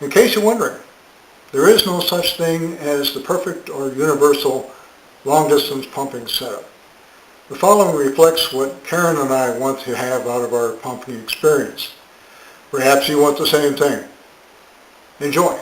In case you're wondering, there is no such thing as the perfect or universal long-distance pumping setup. The following reflects what Karen and I want to have out of our pumping experience. Perhaps you want the same thing. Enjoy.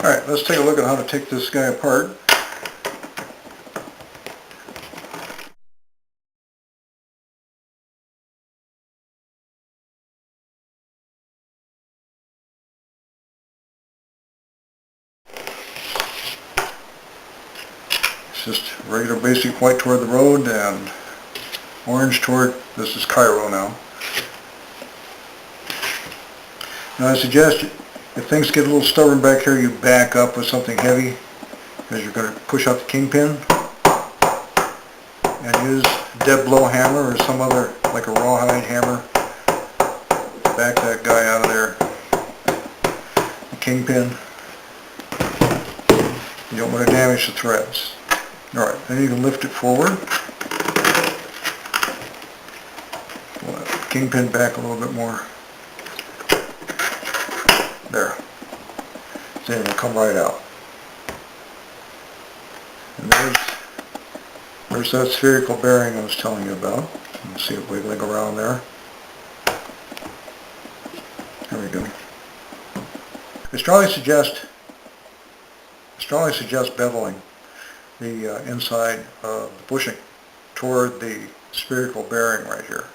Alright, let's take a look at how to take this guy apart. It's just regular basic white toward the road and orange toward, this is Cairo now. Now I suggest if things get a little stubborn back here, you back up with something heavy because you're going to push out the kingpin, and use a dead blow hammer or some other, like a rawhide hammer, back that guy out of there. The kingpin. You don't want to damage the threads. Alright, then you can lift it forward. Pull that kingpin back a little bit more. There. Then it'll come right out. And there's that spherical bearing I was telling you about. You can see it wiggling around there. There we go. I strongly suggest beveling the inside of the bushing toward the spherical bearing right here.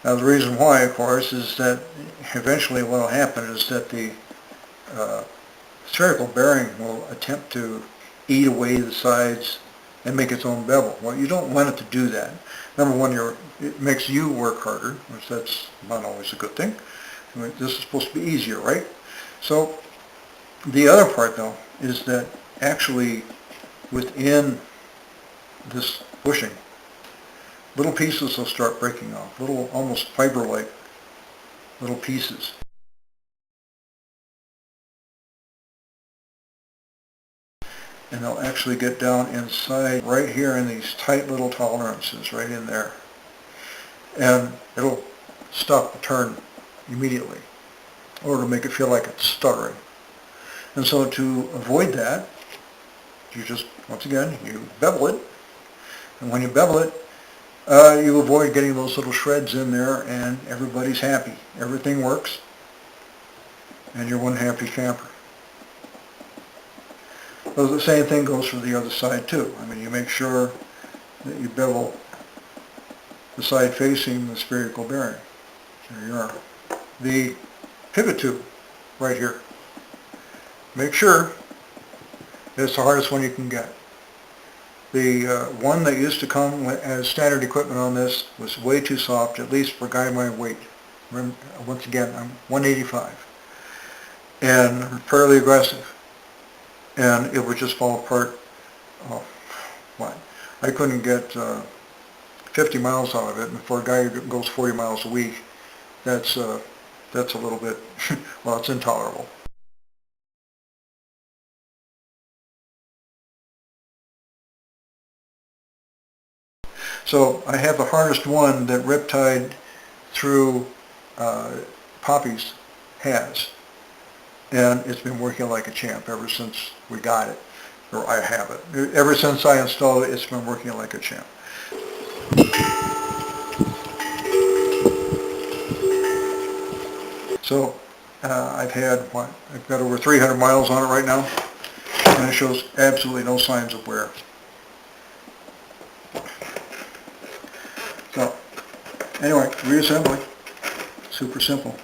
Now the reason why, of course, is that eventually what will happen is that the spherical bearing will attempt to eat away the sides and make its own bevel. Well, you don't want it to do that. Number one, it makes you work harder, which that's not always a good thing. This is supposed to be easier, right? So the other part, though, is that actually within this bushing, little pieces will start breaking off, little almost fiber-like little pieces. And they'll actually get down inside right here in these tight little tolerances right in there. And it'll stop the turn immediately, or it'll make it feel like it's stuttering. And so to avoid that, you just, once again, you bevel it. And when you bevel it, you avoid getting those little shreds in there, and everybody's happy. Everything works, and you're one happy camper. Well, the same thing goes for the other side too. I mean, you make sure that you bevel the side facing the spherical bearing. There you are. The pivot tube right here. Make sure it's the hardest one you can get. The one that used to come as standard equipment on this was way too soft, at least for a guy my weight. Once again, I'm 185 and fairly aggressive, and it would just fall apart. Oh, what? I couldn't get 50 miles out of it, and for a guy who goes 40 miles a week, that's a little bit, well, it's intolerable. So I have the hardest one that Riptide through Poppy's has, and it's been working like a champ ever since we got it, or I have it. Ever since I installed it, it's been working like a champ. So I've got over 300 miles on it right now, and it shows absolutely no signs of wear. So anyway, reassembly, super simple.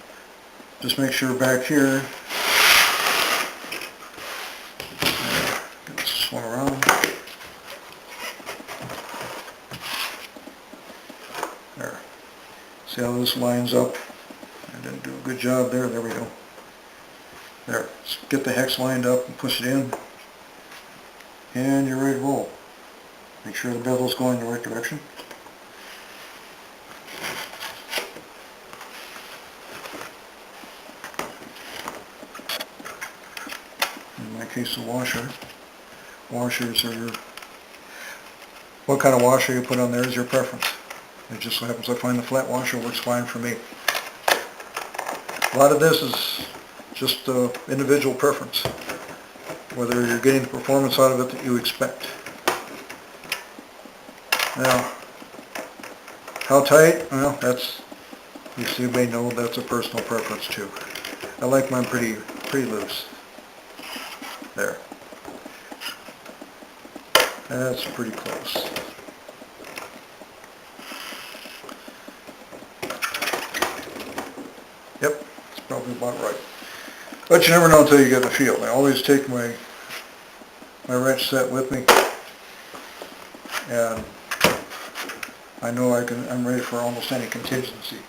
Just make sure back here, get this swung around. There. See how this lines up? I didn't do a good job there. There we go. There. Just get the hex lined up and push it in, and you're ready to roll. Make sure the bevel's going in the right direction. In my case, the washer. Washers are what kind of washer you put on there is your preference. It just so happens I find the flat washer works fine for me. A lot of this is just individual preference, whether you're getting the performance out of it that you expect. Now, how tight? Well, you may know that's a personal preference too. I like mine pretty loose. There. That's pretty close. Yep, it's probably about right. But you never know until you get the feel. I always take my wrench set with me, and I know I'm ready for almost any contingency.